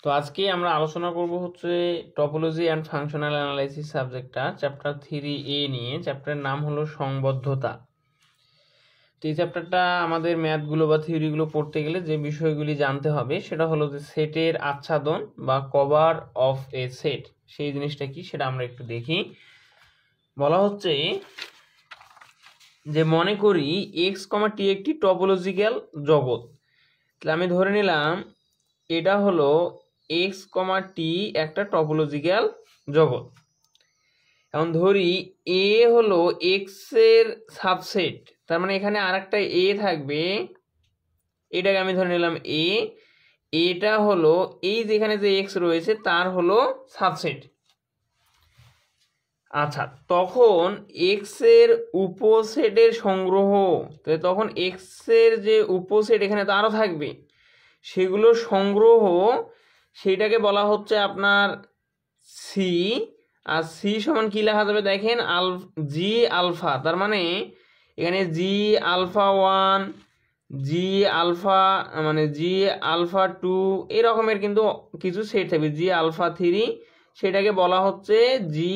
তো আজকে আমরা আলোচনা করব হচ্ছে টপোলজি অ্যান্ড ফাংশনাল অ্যানালাইসিস সাবজেক্টটা চ্যাপ্টার 3A নিয়ে। চ্যাপ্টারের নাম হলো সংবদ্ধতা। তো এই চ্যাপ্টারটা আমাদের ম্যাথগুলো বা থিওরিগুলো পড়তে গেলে যে বিষয়গুলি জানতে হবে সেটা হলো যে সেটের আচ্ছাদন বা কভার অফ এ সেট, সেই জিনিসটা কি সেটা আমরা একটু দেখি। বলা হচ্ছে যে মনে করি এক্স কমা টি একটি টপোলজিক্যাল জগৎ। তাহলে আমি ধরে নিলাম এটা হলো এক্স কমা টি একটা টপোলজিক্যাল জগৎ। এখন ধরি এ হলো এক্স এর সাবসেট, তার মানে এখানে আরেকটা এ থাকবে, এটাকে আমি ধরে নিলাম এ। এটা হলো এই যেখানে যে এক্স রয়েছে তার হলো সাবসেট। আচ্ছা, তখন এক্স এর উপসেটের সংগ্রহ, তখন এক্স এর যে উপসেট এখানে তো আরও থাকবে, সেগুলো সংগ্রহ, সেইটাকে বলা হচ্ছে আপনার সি। আর সি সমান কি লেখা যাবে দেখেন, জি আলফা। তার মানে এখানে জি আলফা ওয়ান, জি আলফা মানে জি আলফা টু, এরকমের কিন্তু কিছু সেট থাকবে, জি আলফা থ্রি, সেটাকে বলা হচ্ছে জি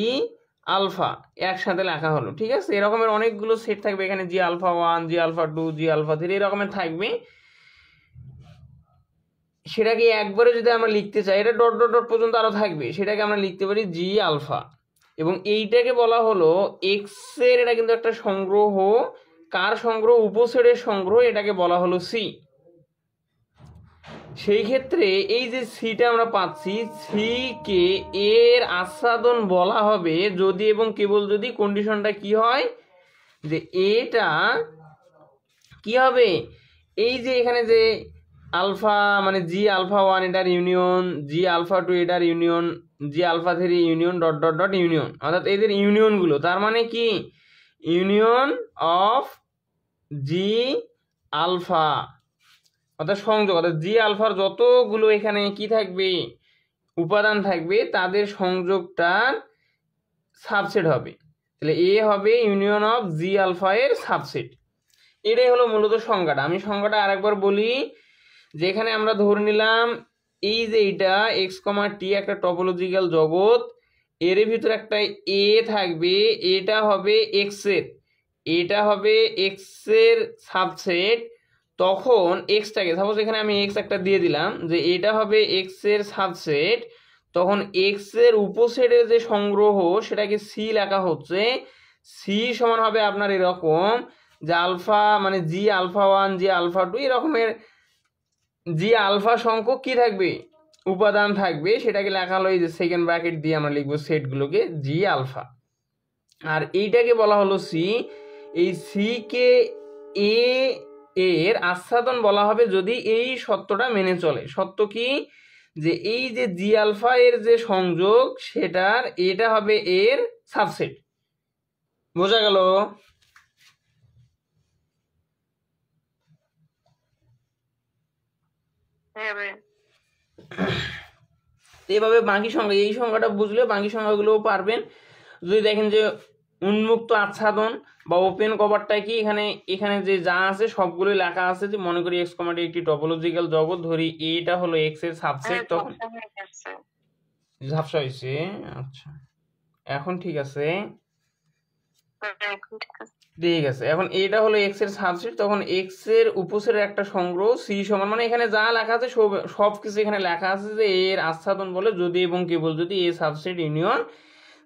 আলফা, একসাথে লেখা হলো। ঠিক আছে, এরকমের অনেকগুলো সেট থাকবে এখানে, জি আলফা ওয়ান, জি আলফা টু, জি আলফা থ্রি, এরকমের থাকবে। সেটাকে একবারে যদি আমরা লিখতে চাই, এটা ডট ডট ডট পর্যন্ত আরো থাকবে, সেটাকে আমরা লিখতে পারি জি আলফা। এবং এইটাকে বলা হলো এক্স এর, এটা কিন্তু একটা সংগ্রহ, কার সংগ্রহ? উপসেটের সংগ্রহ, এটাকে বলা হলো সি। সেই ক্ষেত্রে এই যে সিটা আমরা পাচ্ছি, সি কে এর আচ্ছাদন বলা হবে যদি এবং কেবল যদি কন্ডিশনটা কি হয়, যে এটা কি হবে, এই যে এখানে যে আলফা মানে জি আলফা ওয়ান এটার ইউনিয়ন, জি আলফা টু এটার union, G alpha three union, dot dot dot union, অর্থাৎ এদের ইউনিয়নগুলো, তার মানে কি ইউনিয়ন অফ জি আলফা, অর্থাৎ সংযোগ, অর্থাৎ জি আলফার যতগুলো এখানে কি থাকবে, উপাদান থাকবে, তাদের সংযোগটার সাবসেট হবে। তাহলে এ হবে ইউনিয়ন অফ জি আলফা এর সাবসেট। এটাই হলো মূলত সংজ্ঞাটা। আমি সংজ্ঞাটা আরেকবার বলি, যেখানে আমরা ধরে নিলাম এই যে এইটা এক্স কমা টি একটা টপোলজিক্যাল জগৎ, এর ভিতরে একটা এ থাকবে, এটা হবে এক্স এর, এটা হবে এক্স এর সাবসেট। তখন এক্সটাকে সাপোজ এখানে আমি এক্স একটা দিয়ে দিলাম, যে এটা হবে এক্স এর সাবসেট, তখন এক্স এর উপসেটের যে সংগ্রহ সেটাকে সি লেখা হচ্ছে। সি সমান হবে আপনার এরকম, যে আলফা মানে জি আলফা ওয়ান, জি আলফা টু, এরকমের জি আলফা সংখ্যক কি থাকবে, উপাদান থাকবে, সেটাকে লেখা হলো এই যে সেকেন্ড ব্র্যাকেট দিয়ে আমরা লিখবো সেটগুলোকে জি আলফা। আর এইটাকে বলা হলো সি। এই সি কে এ এর আচ্ছাদন বলা হবে যদি এই সত্যটা মেনে চলে। সত্য কি, যে এই যে জি আলফা এর যে সংযোগ সেটার এটা হবে এর সাবসেট। বোঝা গেল? এভাবে বাকি সংখ্যা, এই সংখ্যাটা বুঝলে বাকি সংখ্যাগুলোও পারবেন। যদি দেখেন যে উন্মুক্ত আচ্ছাদন বা ওপেন কভারটা কি, এখানে এখানে যে যা আছে সবগুলোই লেখা আছে। যে মনে করি এক্স কমাটি একটি টপোলজিক্যাল জগৎ, ধরি এটা হলো এক্স এর সাবসেট, তখন ঝাপসা হয়েছে। আচ্ছা, এখন ঠিক আছে, ঠিক আছে। এখন এটা হলো এক্স এর সাবসেট, তখন এক্স এর উপসেটের একটা সংগ্রহ সি সমান, মানে এখানে যা লেখা আছে সব কিছু এখানে লেখা আছে, যে এর আচ্ছাদন বলে যদি এবং কেবল যদি A subset union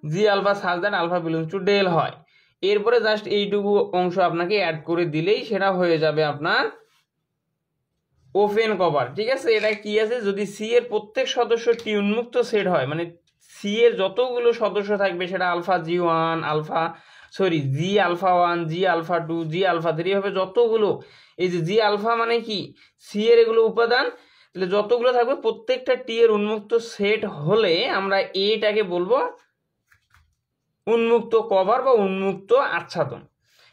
G alpha such that alpha belongs to del হয়। এরপরে জাস্ট এইটুকু অংশ আপনাকে অ্যাড করে দিলেই সেটা হয়ে যাবে আপনার ওপেন কভার। ঠিক আছে, এটা কি আছে, যদি সি এর প্রত্যেক সদস্য টি উন্মুক্ত সেট হয়, মানে সি এর যতগুলো সদস্য থাকবে সেটা আলফা জি ওয়ান, আলফা সরি জি আলফা ওয়ান, জি আলফা টু, জি আলফা থ্রি হবে যতগুলো, এই যে জি আলফা মানে কি সি এর এগুলো উপাদান, তাহলে যতগুলো থাকবে প্রত্যেকটা টি এর উন্মুক্ত সেট হলে আমরা এটাকে বলবো উন্মুক্ত কভার বা উন্মুক্ত আচ্ছাদন।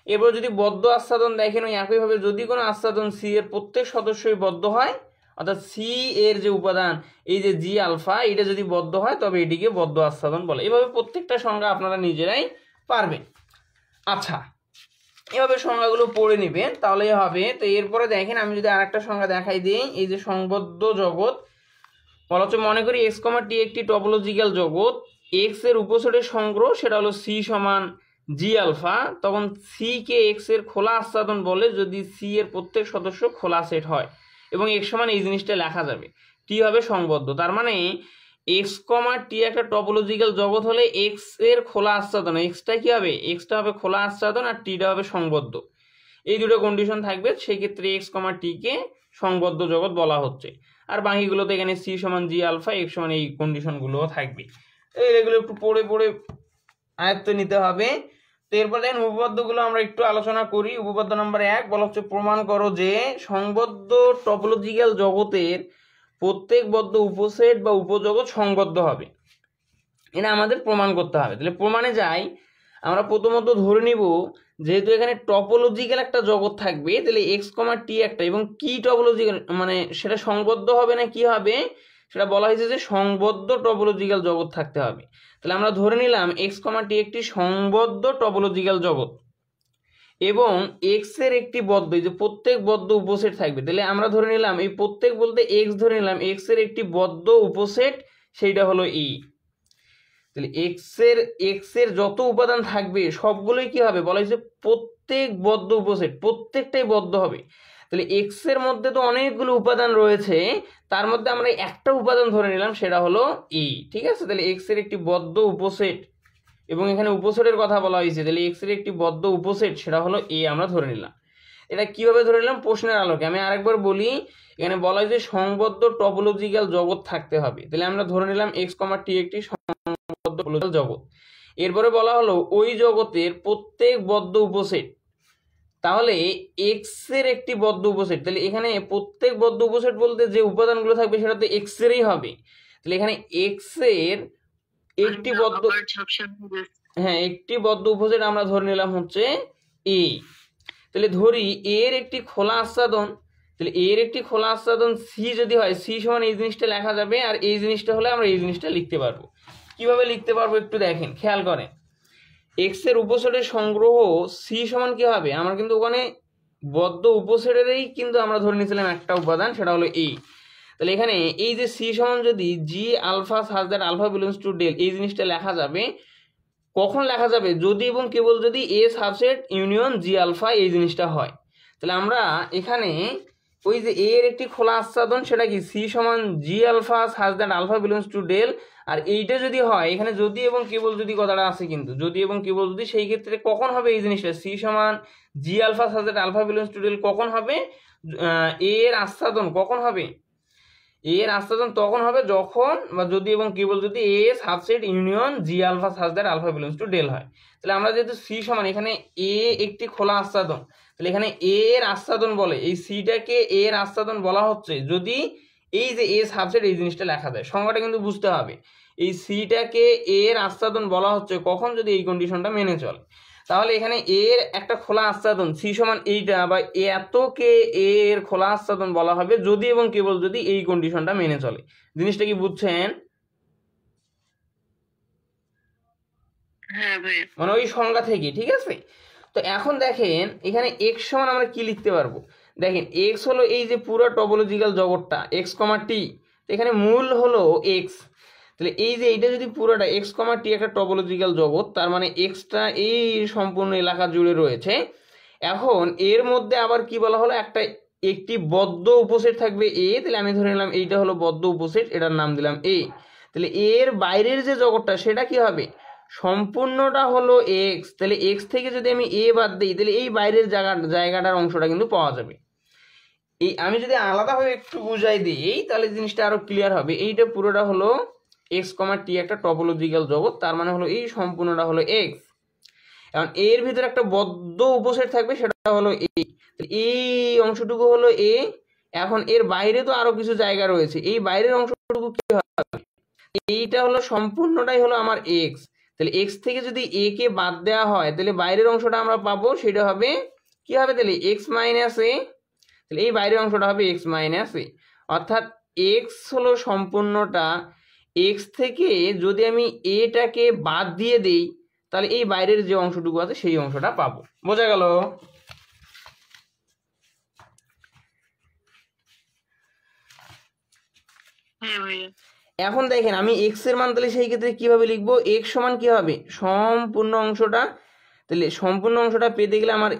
এবার যদি বদ্ধ আচ্ছাদন দেখেন, ওই একইভাবে যদি কোনো আচ্ছাদন সি এর প্রত্যেক সদস্যই বদ্ধ হয়, অর্থাৎ সি এর যে উপাদান এই যে জি আলফা, এটা যদি বদ্ধ হয় তবে এটিকে বদ্ধ আচ্ছাদন বলে। এভাবে প্রত্যেকটা সংজ্ঞা আপনারা নিজেরাই পারবেন। আচ্ছা, এভাবে সংজ্ঞাগুলো পড়ে নেবেন তাহলেই হবে। তো এরপরে দেখেন, আমি যদি আরেকটা সংজ্ঞা দেখাই দিই, এই যে সংবদ্ধ জগৎ, বলা হচ্ছে মনে করি এক্স কমা টি একটি টপোলজিক্যাল জগৎ, এক্স এর উপসেটের সংগ্রহ সেটা হলো সি সমান জি আলফা, তখন সি কে এক্স এর খোলা আচ্ছাদন বলে যদি সি এর প্রত্যেক সদস্য খোলা সেট হয়, এবং এক্স সমান এই জিনিসটা লেখা যাবে, টি হবে সংবদ্ধ। তার মানে এক্স কমা টি একটা টপোলজিক্যাল জগৎ হলে এক্স এর খোলা আচ্ছাদন, এক্সটা কি হবে, এক্সটা হবে খোলা আচ্ছাদন আর টিটা হবে সংবদ্ধ। এই দুটো কন্ডিশন থাকবে, সেই ক্ষেত্রে এক্স কমা টি কে সংবদ্ধ জগৎ বলা হচ্ছে। আর বাকিগুলোতে এখানে সি সমান জি আলফা, এক্স সমান এই কন্ডিশনগুলোও থাকবে। এগুলো একটু পড়ে পড়ে আয়ত্ত নিতে হবে। তো এরপর দেখেন উপপাদ্যগুলো আমরা একটু আলোচনা করি। উপপাদ্য নম্বর 1 বলা হচ্ছে প্রমাণ করো যে সংবদ্ধ টপোলজিক্যাল জগতের প্রত্যেক বদ্ধ উপসেট বা উপজগৎ সংবদ্ধ হবে। এটা আমাদের প্রমাণ করতে হবে। তাহলে প্রমাণে যাই, আমরা প্রথমত ধরে নিব যেহেতু এখানে টপোলজিক্যাল একটা জগৎ থাকবে, তাহলে এক্স কমা টি একটা, এবং কি টপোলজিক্যাল মানে সেটা সংবদ্ধ হবে না কি হবে সেটা বলা হয়েছে যে সংবদ্ধ টপোলজিক্যাল জগৎ থাকতে হবে। তাহলে আমরা ধরে নিলাম এক্স কমা টি একটি সংবদ্ধ টপোলজিক্যাল জগৎ এবং এক্স এর একটি বদ্ধ, এই যে প্রত্যেক বদ্ধ উপসেট থাকবে। তাহলে আমরা ধরে নিলাম এই প্রত্যেক বলতে এক্স ধরে নিলাম, এক্স এর একটি বদ্ধ উপসেট সেইটা হলো ই। তাহলে এক্স এর যত উপাদান থাকবে সবগুলোই কি হবে বলা হয়েছে প্রত্যেক বদ্ধ উপসেট, প্রত্যেকটাই বদ্ধ হবে। তাহলে এক্স এর মধ্যে তো অনেকগুলো উপাদান রয়েছে, তার মধ্যে আমরা একটা উপাদান ধরে নিলাম সেটা হলো ই। ঠিক আছে, তাহলে এক্স এর একটি বদ্ধ উপসেট, এবং এখানে উপসেটের কথা বলা হয়েছে, তাহলে এক্স এর একটি বদ্ধ উপসেট সেটা হলো এ আমরা ধরে নিলাম। এটা কিভাবে ধরে নিলাম প্রশ্নের আলোকে আমি আরেকবার বলি। এখানে বলা হয়েছে সংবদ্ধ টপোলজিক্যাল জগৎ থাকতে হবে, তাহলে আমরা ধরে নিলাম এক্স কমা টি একটি সংবদ্ধ টপোলজিক্যাল জগৎ। এরপরে বলা হলো ওই জগতের প্রত্যেক বদ্ধ উপসেট, তাহলে এক্স এর একটি বদ্ধ উপসেট, তাহলে এখানে প্রত্যেক বদ্ধ উপসেট বলতে যে উপাদানগুলো থাকবে সেটা তো এক্স এরই হবে। তাহলে এখানে এক্স এর একটি বদ্ধ, হ্যাঁ একটি বদ্ধ উপসেট আমরা ধরে নিলাম হচ্ছে এ। তাহলে ধরি এর একটি খোলা আচ্ছাদন, তাহলে এর একটি খোলা আচ্ছাদন সি যদি হয়, সি সমান এই জিনিসটা লেখা যাবে, আর এই জিনিসটা হলে আমরা এই জিনিসটা লিখতে পারবো। কিভাবে লিখতে পারবো একটু দেখেন, খেয়াল করেন। এক্স এর উপসেটের সংগ্রহ সি সমান কি হবে, আমরা কিন্তু ওখানে বদ্ধ উপসেটেরই কিন্তু আমরা ধরে নিয়েছিলাম একটা উপাদান সেটা হলো এই। তাহলে এখানে এই যে সি সমান যদি G alpha such that alpha belongs to del, এই জিনিসটা লেখা যাবে। কখন লেখা যাবে, যদি এবং কেবল যদি A subset union G alpha এই জিনিসটা হয়। তাহলে আমরা এখানে ওই যে এর একটি খোলা আচ্ছাদন সেটা কি সি সমান G alpha such that alpha belongs to del, আর এইটা যদি হয়, এখানে যদি এবং কেবল যদি কথাটা আছে কিন্তু যদি এবং কেবল যদি, সেই ক্ষেত্রে কখন হবে এই জিনিসটা সি সমান G alpha such that alpha belongs to del কখন হবে, এর আচ্ছাদন কখন হবে, এর আচ্ছাদন তখন হবে যখন বা যদি এবং কেবল যদি A subset union G alpha such that alpha belongs to del হয়। তাহলে আমরা যেহেতু সি সমান এখানে এ একটি খোলা আচ্ছাদন, তাহলে এখানে এর আচ্ছাদন বলে এই সিটাকে এর আচ্ছাদন বলা হচ্ছে যদি এই যে এ সাবসেট এই জিনিসটা লেখা যায়। সংজ্ঞাটা কিন্তু বুঝতে হবে, এই সিটাকে এর আচ্ছাদন বলা হচ্ছে কখন যদি এই কন্ডিশনটা মেনে চলে। তাহলে এখানে এর একটা খোলা আচ্ছাদন সি সমান এইটা বা এতকে এর খোলা আচ্ছাদন বলা হবে যদি এবং কেবল যদি এই কন্ডিশনটা মেনে চলে। জিনিসটা কি বুঝছেন? মানে ওই সংজ্ঞা থেকে, ঠিক আছে। তো এখন দেখেন এখানে এক্স সমান আমরা কি লিখতে পারবো, দেখেন এক্স হলো এই যে পুরো টপোলজিক্যাল জগৎটা এক্স কমা টি, এখানে মূল হলো এক্স। তাহলে এই যে এইটা যদি পুরোটা এক্স কমা টি একটা টপোলজিক্যাল জগৎ, তার মানে এক্সটা এই সম্পূর্ণ এলাকা জুড়ে রয়েছে। এখন এর মধ্যে আবার কি বলা হলো, একটি বদ্ধ উপসেট থাকবে এ, তাহলে আমি ধরে নিলাম এইটা হলো বদ্ধ উপসেট, এটার নাম দিলাম এ। তাহলে এর বাইরের যে জগৎটা সেটা কি হবে, সম্পূর্ণটা হলো এক্স। তাহলে এক্স থেকে যদি আমি এ বাদ দিই, তাহলে এই বাইরের জায়গাটার অংশটা কিন্তু পাওয়া যাবে। এই আমি যদি আলাদাভাবে একটু বুঝাই দিই তাহলে জিনিসটা আরো ক্লিয়ার হবে। এইটা পুরোটা হলো এক্স কমা টি একটা টপোলজিক্যাল জগৎ, তার মানে হলো এই সম্পূর্ণটা হলো এক্স। এখন এর ভিতরে একটা বদ্ধ উপসেট থাকবে সেটা হলো এই অংশটুকু হলো এ। এখন এর বাইরে তো আরো কিছু জায়গা রয়েছে, এই বাইরের অংশটুকু কি হবে, এইটা হলো সম্পূর্ণটাই হলো আমার এক্স। তাহলে এক্স থেকে যদি এ কে বাদ দেওয়া হয় তাহলে বাইরের অংশটা আমরা পাবো সেটা হবে কি হবে, তাহলে এক্স মাইনাস এ। তাহলে এই বাইরের অংশটা হবে এক্স মাইনাস এ, অর্থাৎ এক্স হলো সম্পূর্ণটা, এক্স থেকে যদি আমি এটাকে বাদ দিয়ে দেই তাহলে এই বাইরের যে অংশটুকু আছে সেই অংশটা পাবো। বোঝা গেল? এখন দেখেন আমি এক্স এর মান তাহলে সেই ক্ষেত্রে কিভাবে লিখবো, এক্স সমান কি হবে সম্পূর্ণ অংশটা, তাহলে সম্পূর্ণ অংশটা পেতে গেলে আমার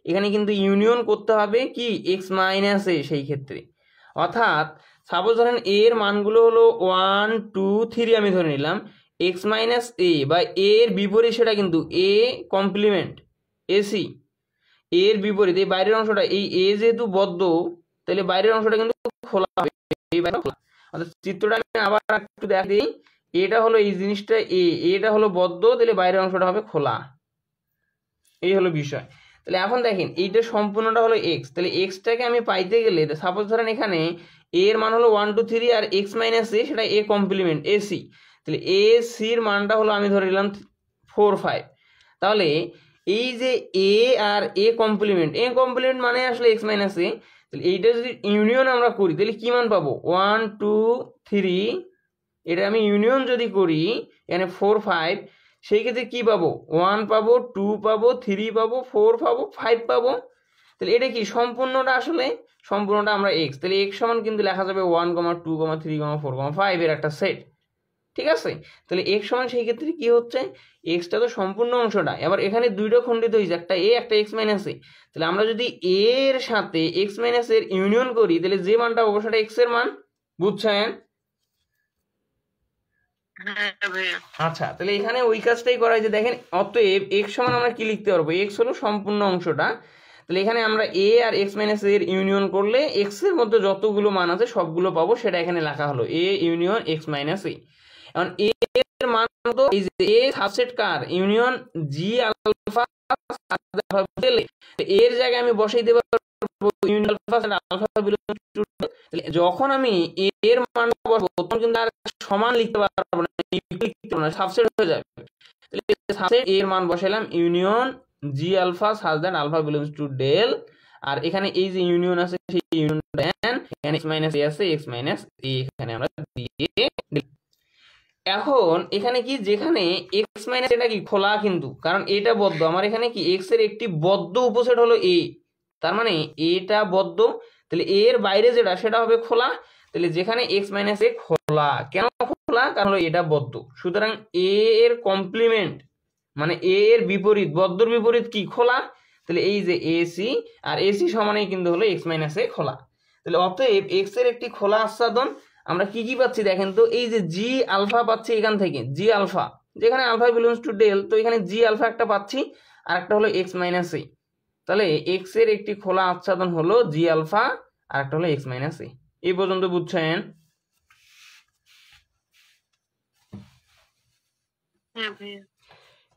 এখানে কিন্তু ইউনিয়ন করতে হবে কি এক্স মাইনাস এ, সেই ক্ষেত্রে অর্থাৎ সাপোজ ধরেন এর মানগুলো হলো 1 2 3 আমি ধরে নিলাম, এক্স মাইনাস এ বা এর বিপরীত সেটা কিন্তু এ কমপ্লিমেন্ট এসি, এর বিপরীত এই বাইরের অংশটা, এই এ যেহেতু বদ্ধ তাহলে বাইরের অংশটা কিন্তু খোলা হবে, এই বাইরে খোলা। অর্থাৎ চিত্রটা আমি আবার একটু দেখা দিই, এটা হলো এই জিনিসটা এটা হলো বদ্ধ, তাহলে বাইরের অংশটা হবে খোলা, এই হলো বিষয়। তাহলে এখন দেখেন এইটা সম্পূর্ণটা হলো এক্স, তাহলে এক্সটাকে আমি পাইতে গেলে সাপোজ ধরেন এখানে এর মান হলো 1 2 3 আর এক্স মাইনাস এ সেটা এ কমপ্লিমেন্ট এসি, তাহলে এ সির মানটা হলো আমি ধরে নিলাম 4 5। তাহলে এই যে এ আর এ কমপ্লিমেন্ট মানে আসলে এক্স মাইনাস এ, তাহলে এইটা যদি ইউনিয়ন আমরা করি তাহলে কি মান পাবো 1 2 3, এটা আমি ইউনিয়ন যদি করি এখানে 4 5, সেই ক্ষেত্রে কি পাবো 1 পাবো 2 পাবো 3 পাবো 4 পাবো 5 পাবো। তাহলে এটা কি সম্পূর্ণটা আসলে সম্পূর্ণটা আমরা এক্স, তাহলে এক্স সমান কিন্তু লেখা যাবে 1 2 3 4 5 এর একটা সেট, ঠিক আছে। তাহলে এক্স সমান সেই ক্ষেত্রে কি হচ্ছে এক্সটা তো সম্পূর্ণ অংশটা, এবার এখানে দুইটা খণ্ডিত হয়েছে একটা এ একটা এক্স মাইনাস এ, তাহলে আমরা যদি এর সাথে এক্স মাইনাস এর ইউনিয়ন করি তাহলে যে মানটা পাবো সেটা এক্স এর মান, বুঝছেন? আচ্ছা, তাহলে এখানে ওই কাজটাই করা হয়েছে। দেখেন অতএব এক্স সমান আমরা কি লিখতে পারবো, এক্স হলো সম্পূর্ণ অংশটা, তাহলে এখানে আমরা এ আর এক্স মাইনাস এর ইউনিয়ন করলে এক্স এর মধ্যে যতগুলো মান আছে সবগুলো পাবো, সেটা এখানে লেখা হলো A union X minus A. এখন এ এর মান তো এই যে এ সাবসেট কার ইউনিয়ন জি আলফা দিলে এর জায়গায় আমি বসাই দেব union alpha alpha belongs to, যখন আমি এর মান বসাবো তখন কিন্তু আর সমান লিখতে পারবো না, লিখতে পারবো না, সাবসেট হয়ে যাবে। তাহলে সাবসেট এর মান বসাইলাম union G alpha such that alpha belongs to del, আর এখানে এই যে ইউনিয়ন আছে সেই ইউনিয়ন দেন এখানে এক্স মাইনাস এ আছে এক্স মাইনাস এ এখানে আমরা দিয়ে। এখন এখানে কি যেখানে এক্স মাইনাস এটা কি খোলা, কিন্তু কারণ এটা বদ্ধ, আমার এখানে কি এক্স এর একটি বদ্ধ উপসেট হলো এ, তার মানে এটা বদ্ধ, তাহলে এর বাইরে যেটা সেটা হবে খোলা, তাহলে যেখানে এক্স মাইনাস এ খোলা, কেন খোলা কারণ এটা বদ্ধ, সুতরাং এ এর কমপ্লিমেন্ট মানে এ এর বিপরীত, বদ্ধর বিপরীত কি খোলা, তাহলে এই যে এসি আর এসি সমানেই কিন্তু হলো এক্স মাইনাস এ খোলা। তাহলে অতএব এক্স এর একটি খোলা আচ্ছাদন আমরা কি কি পাচ্ছি দেখেন তো, এই যে জি আলফা পাচ্ছি এখান থেকে, জি আলফা যেখানে আলফা বিলংস টু ডেল, তো এখানে জি আলফা একটা পাচ্ছি আর একটা হলো এক্স মাইনাস এ, তাহলে এক্স এর একটি খোলা আচ্ছাদন হলো জি আলফা আর একটা হলো এক্স মাইনাস এ। এই পর্যন্ত বুঝছেন?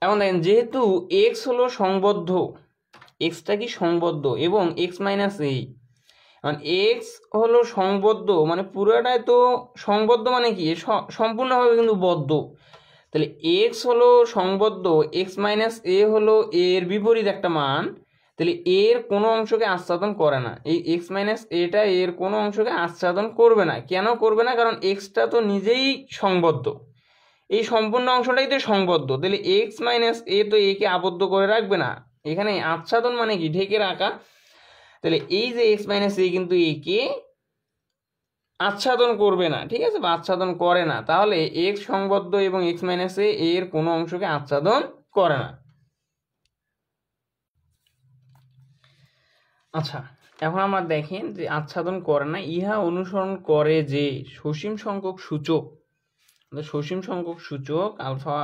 এখন দেখেন যেহেতু এক্স হলো সংবদ্ধ, এক্সটা কি সংবদ্ধ এবং এক্স মাইনাস এ, মানে এক্স হলো সংবদ্ধ মানে পুরোটাই তো সংবদ্ধ, মানে কি সম্পূর্ণভাবে কিন্তু বদ্ধ, তাহলে এক্স হলো সংবদ্ধ, এক্স মাইনাস এ হলো এর বিপরীত একটা মান, তাহলে এর কোনো অংশকে আচ্ছাদন করে না, এই এক্স মাইনাস এটা এর কোনো অংশকে আচ্ছাদন করবে না। কেন করবে না, কারণ এক্সটা তো নিজেই সংবদ্ধ, এই সম্পূর্ণ অংশটাই তো সংবদ্ধ, তাহলে এক্স মাইনাস এ তো একে আবদ্ধ করে রাখবে না, এখানে আচ্ছাদন মানে কি ঢেকে রাখা, তাহলে এই যে এক্স মাইনাস এ কিন্তু একে আচ্ছাদন করবে না, ঠিক আছে, বা আচ্ছাদন করে না, তাহলে এক্স সংবদ্ধ এবং এক্স মাইনাস এ এর কোনো অংশকে আচ্ছাদন করে না। আচ্ছা, এখন আমরা দেখেন যে আচ্ছাদন করে না, ইহা অনুসরণ করে যে সসীম সংখ্যক সূচক, সসীম সংখ্যক সূচক alpha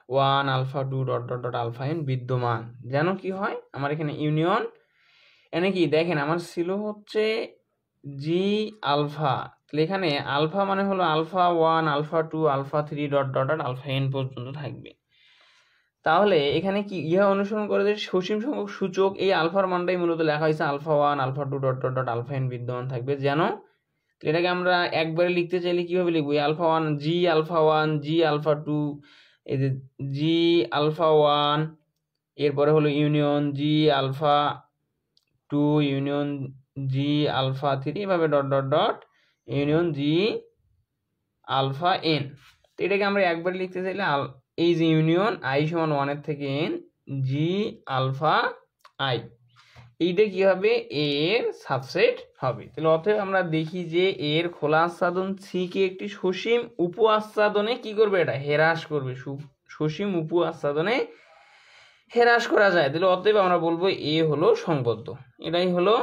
1 alpha 2 dot dot dot alpha n বিদ্যমান, যেন কি হয় আমার এখানে ইউনিয়ন, এনে কি দেখেন আমার ছিল হচ্ছে জি আলফা, তাহলে এখানে আলফা মানে হলো alpha 1 alpha 2 alpha 3 dot dot dot alpha n পর্যন্ত থাকবে। তাহলে এখানে কি ইহা অনুসরণ করে যে সসীম সংখ্যক সূচক, এই আলফার মানটাই মূলত লেখা হয়েছে alpha 1 alpha 2 dot dot dot alpha n বিদ্যমান থাকবে, যেন এটাকে আমরা একবারে লিখতে চাইলে কিভাবে লিখবো, আলফা 1 জি আলফা 1 জি আলফা 2, এই যে জি আলফা 1 এরপরে হলো union G alpha 2 union G alpha 3 এভাবে dot dot dot union G alpha N. তো এটাকে আমরা একবার লিখতে চাইলে এই যে ইউনিয়ন আই সমান 1 এর থেকে এন জি আলফা আই, এইটা কি হবে, এর সাবসেট হবে। তাহলে অতএব আমরা দেখি যে এর খোলা আচ্ছাদন সি কে একটি সসীম উপ আচ্ছাদনে কি করবে, এটা হ্রাস করবে, সসীম উপ আচ্ছাদনে হ্রাস করা যায়। তাহলে অতএব আমরা বলবো এ হলো সংবদ্ধ। এটাই হলো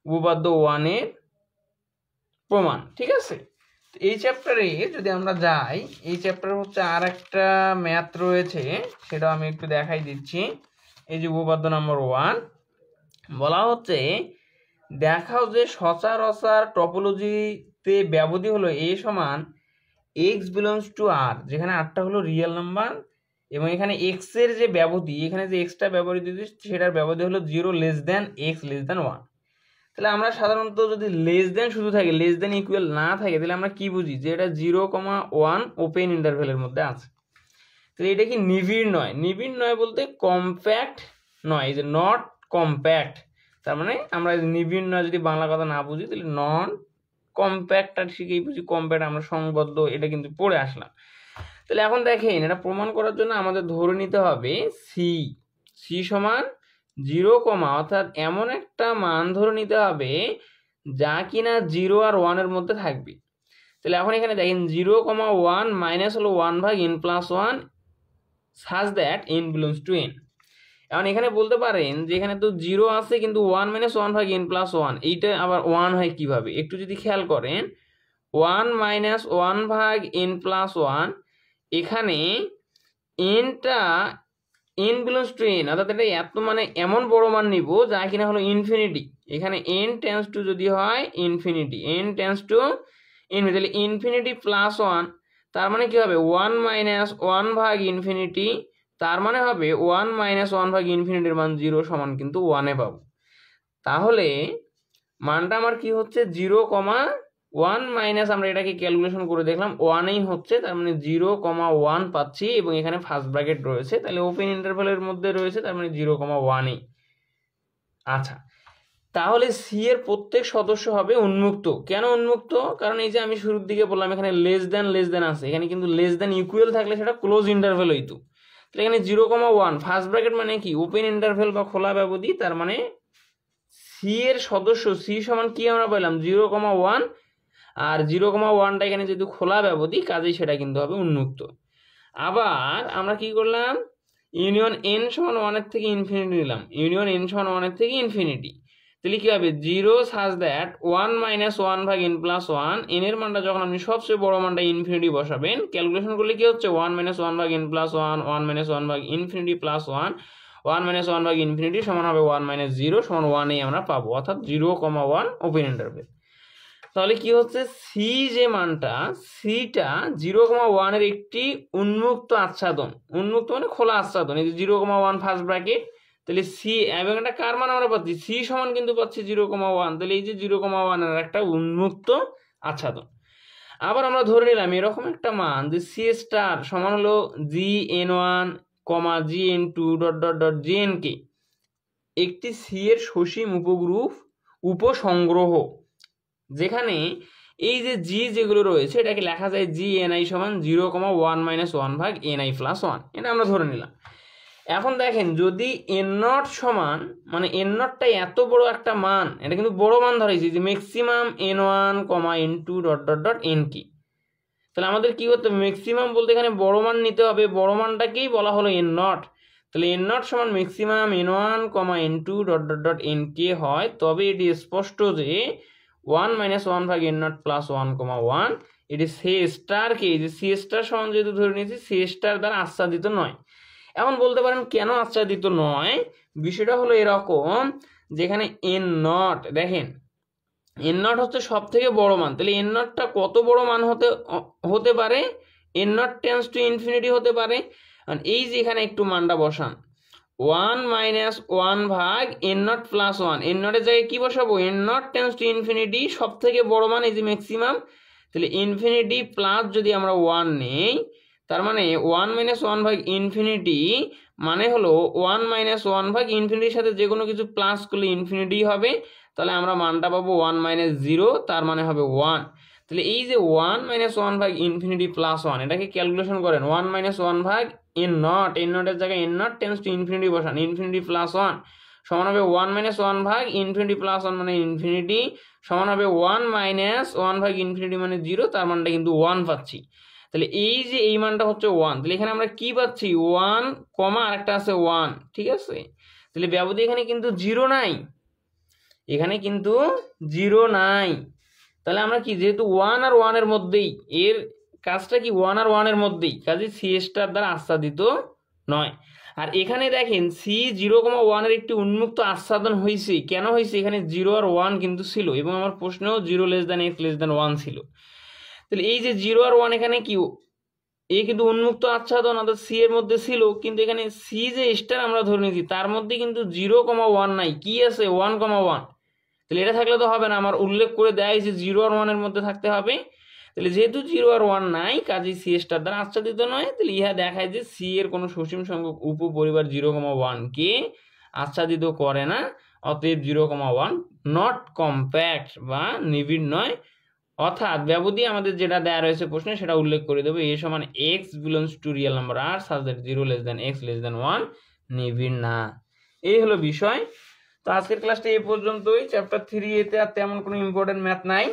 উপপাদ্য 1 এর প্রমাণ। ঠিক আছে, এই চ্যাপ্টারে যদি আমরা যাই, এই চ্যাপ্টারে হচ্ছে আর একটা ম্যাথ রয়েছে, সেটা আমি একটু দেখাই দিচ্ছি। এই যে উপপাদ্য নম্বর 1 বলা হচ্ছে, দেখাও যে সচরাচর টপোলজিতে ব্যবধি হলো এ সমান এক্স বিলংস টু আর, যেখানে আরটা হলো রিয়েল নাম্বার এবং এখানে এক্স এর যে ব্যবধি, এখানে যে এক্সটা ব্যবহৃত হচ্ছে সেটার ব্যবধি হলো 0 less than x less than 1। তাহলে আমরা সাধারণত যদি লেস দেন শুধু থাকে, লেস দেন ইকুয়াল না থাকে, তাহলে আমরা কি বুঝি যে এটা 0,1 ওপেন ইন্টারভেলের মধ্যে আছে। তাহলে এটা কি নিবিড় নয়, নিবিড় নয় বলতে কম্প্যাক্ট নয়, এই যে নট কম্প্যাক্ট, তার মানে আমরা নিবিড় নয় যদি বাংলা কথা না বুঝি তাহলে নন কম্প্যাক্ট আর শিখেই বুঝি, কম্প্যাক্ট আমরা সংবদ্ধ, এটা কিন্তু পড়ে আসলাম। তাহলে এখন দেখেন এটা প্রমাণ করার জন্য আমাদের ধরে নিতে হবে সি, সি সমান 0, অর্থাৎ এমন একটা মান ধরে নিতে হবে যা কিনা 0 আর 1 এর মধ্যে থাকবে। তাহলে এখন এখানে দেখেন 0,1 মাইনাস হলো 1/n+1 such that n belongs to n। এখন এখানে বলতে পারেন যে এখানে তো 0 আছে কিন্তু 1 - 1/n+1, এইটা আবার 1 হয় কিভাবে, একটু যদি খেয়াল করেন 1 - 1/n+1, এখানে nটা n বিলংস টু n, অর্থাৎ এটা এত মানে এমন বড় মান নিব যা কিনা হলো ইনফিনিটি। এখানে n টেন্স টু যদি হয় infinity, n tends to infinity, তাহলে ইনফিনিটি প্লাস 1, তার মানে কি হবে 1 - 1/∞, তার মানে হবে 1 - 1/∞ মান 0 সমান কিন্তু 1 এ পাবো। তাহলে মানটা আমার কি হচ্ছে 0,1 মাইনাস, আমরা এটাকে ক্যালকুলেশন করে দেখলাম 1ই হচ্ছে, তার মানে 0,1 পাচ্ছি এবং এখানে ফার্স্ট ব্র্যাকেট রয়েছে, তাহলে ওপেন ইন্টারভ্যালের মধ্যে রয়েছে, তার মানে 0,1ই। আচ্ছা, তাহলে সি এর প্রত্যেক সদস্য হবে উন্মুক্ত। কেন উন্মুক্ত? কারণ এই যে আমি শুরুর দিকে বললাম এখানে লেস দেন আছে, এখানে কিন্তু লেস দেন ইকুয়াল থাকলে সেটা ক্লোজ ইন্টারভ্যাল হইতো। তাহলে এখানে 0,1 ফার্স্ট ব্র্যাকেট মানে কি ওপেন ইন্টারভ্যাল বা খোলা ব্যবধি, তার মানে সি এর সদস্য সি সমান কি আমরা পেলাম 0,1, আর 0,1টা এখানে যেহেতু খোলা ব্যবধি কাজেই সেটা কিন্তু হবে উন্মুক্ত। আবার আমরা কি করলাম, ইউনিয়ন n সমান 1 এর থেকে ইনফিনিটি নিলাম, ইউনিয়ন n সমান 1 এর থেকে ইনফিনিটি, তাহলে কি হবে 0 সাজ দ্যাট 1 - 1/n+1, n এর মানটা যখন আপনি সবচেয়ে বড় মানটা ইনফিনিটি বসাবেন, ক্যালকুলেশন করলে কি হচ্ছে 1 - 1/n+1, 1 - 1/∞+1, 1 - 1/∞ সমান হবে 1 - 0 সমান 1 এই আমরা পাবো, অর্থাৎ 0,1 ওপেন ইন্টারভেল। তাহলে কি হচ্ছে সি যে মানটা, সিটা 0,1 এর একটি উন্মুক্ত আচ্ছাদন, উন্মুক্ত মানে খোলা আচ্ছাদন, এই যে 0,1 ফার্স্ট ব্র্যাকেট, তাহলে সি এবং এটা কার মান আমরা পাচ্ছি, সি সমান কিন্তু পাচ্ছি 0,1, তাহলে এই যে 0,1 এর একটা উন্মুক্ত আচ্ছাদন। আবার আমরা ধরে নিলাম এরকম একটা মান যে সি স্টার সমান হলো gn1, gn2 ... gnk, একটি সি এর সসীম উপগ্রুপ উপসংগ্রহ, যেখানে এই যে জি যেগুলো রয়েছে এটাকে লেখা যায় gni সমান 0,1 - 1/ni+1, এটা আমরা ধরে নিলাম। এখন দেখেন যদি n0 সমান, মানে n0টা এত বড় একটা মান, এটা কিন্তু বড় মান ধরেছি যে ম্যাক্সিমাম n1, n2 ... nk, তাহলে আমাদের কি করতে হবে, ম্যাক্সিমাম বলতে এখানে বড় মান নিতে হবে, বড় মানটাকেই বলা হলো n0, তাহলে n0 সমান ম্যাক্সিমাম n1, n2 ... nk হয়, তবে এটি স্পষ্ট যে 1 - 1/n0+1,1 এটি সি স্টারকে, যে সি স্টার সমান যেহেতু ধরে নিয়েছি সি স্টার দ্বারা আচ্ছাদিত নয়। এখন বলতে পারেন কেন আচ্ছাদিত নয়, বিষয়টা হলো এরকম, যেখানে n0 দেখেন n0 হচ্ছে সব থেকে বড় মান, তাহলে n0টা কত বড় মান হতে পারে, n0 টেন্স টু ইনফিনিটি হতে পারে, এই যে এখানে একটু মানটা বসান 1 - 1/n0+1, n0 এর জায়গায় কি বসাবো, n0 টেন্স টু ইনফিনিটি সব থেকে বড় মান এই যে ম্যাক্সিমাম, তাহলে ইনফিনিটি প্লাস যদি আমরা 1 নেই, তার মানে 1 - 1/∞ মানে হলো 1 - 1/∞ সাথে যে কোনো কিছু প্লাস করলে ইনফিনিটি হবে, তাহলে আমরা মানটা পাবো 1 - 0, তার মানে হবে 1। তাহলে এই যে 1 - 1/∞+1, এটাকে ক্যালকুলেশন করেন 1 - 1/n0, n0 এর জায়গায় n0 টেন্স টু ইনফিনিটি বসান, ইনফিনিটি প্লাস 1 সমান হবে 1 মাইনাস 1 ভাগ ইনফিনিটি প্লাস 1 মানে ইনফিনিটি, সমান হবে 1 মাইনাস 1 ভাগ ইনফিনিটি মানে 0, তার মানটা কিন্তু 1 পাচ্ছি। তাহলে এই যে এই মানটা হচ্ছে 1, তাহলে এখানে আমরা কি পাচ্ছি 1 কমা আর একটা আছে 1, ঠিক আছে। তাহলে ব্যবধি এখানে কিন্তু 0 নাই, এখানে কিন্তু 0 নাই। তাহলে আমরা কি, যেহেতু 1 আর 1 এর মধ্যেই, এর কাজটা কি 1 আর 1 এর মধ্যেই, কাজে সি স্টার দ্বারা আচ্ছাদিত নয়। আর এখানে দেখেন সি 0,1 এর একটি উন্মুক্ত আচ্ছাদন হয়েছে, কেন হয়েছে, এখানে 0 আর 1 কিন্তু ছিল এবং আমার প্রশ্নেও 0 less than x less than 1 ছিল। তাহলে এই যে 0 আর 1 এখানে কি, এ কিন্তু উন্মুক্ত আচ্ছাদন অর্থাৎ সি এর মধ্যে ছিল, কিন্তু এখানে সি যে স্টার আমরা ধরে নিয়েছি তার মধ্যে কিন্তু 0,1 নাই, কি আছে 1,1। তাহলে এটা থাকলে তো হবে না, আমার উল্লেখ করে দেয় যে 0 আর 1 এর মধ্যে থাকতে হবে। তাহলে যেহেতু 0 আর 1 নাই, কাজেই সি স্টার দ্বারা আচ্ছাদিত নয়। তাহলে ইহা দেখায় যে সি এর কোনো সসীম সংখ্যক উপপরিবার 0,1 কে আচ্ছাদিত করে না, অতএব 0,1 নট কম্প্যাক্ট বা নিবিড় নয়। অর্থাৎ ব্যবধি আমাদের যেটা দেওয়া রয়েছে প্রশ্নে সেটা উল্লেখ করে দেবো, এ সমান x belongs to real number আর such that 0 less than x less than 1 নিবিড় না। এই হলো বিষয়। তো আজকের ক্লাসটা এই পর্যন্তই। চ্যাপ্টার 3 এতে আর তেমন কোনো ইম্পর্টেন্ট ম্যাথ নাই,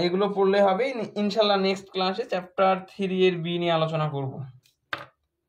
এগুলো পড়লে হবে। ইনশাল্লাহ নেক্সট ক্লাসে চ্যাপ্টার 3 এর বি নিয়ে আলোচনা করব।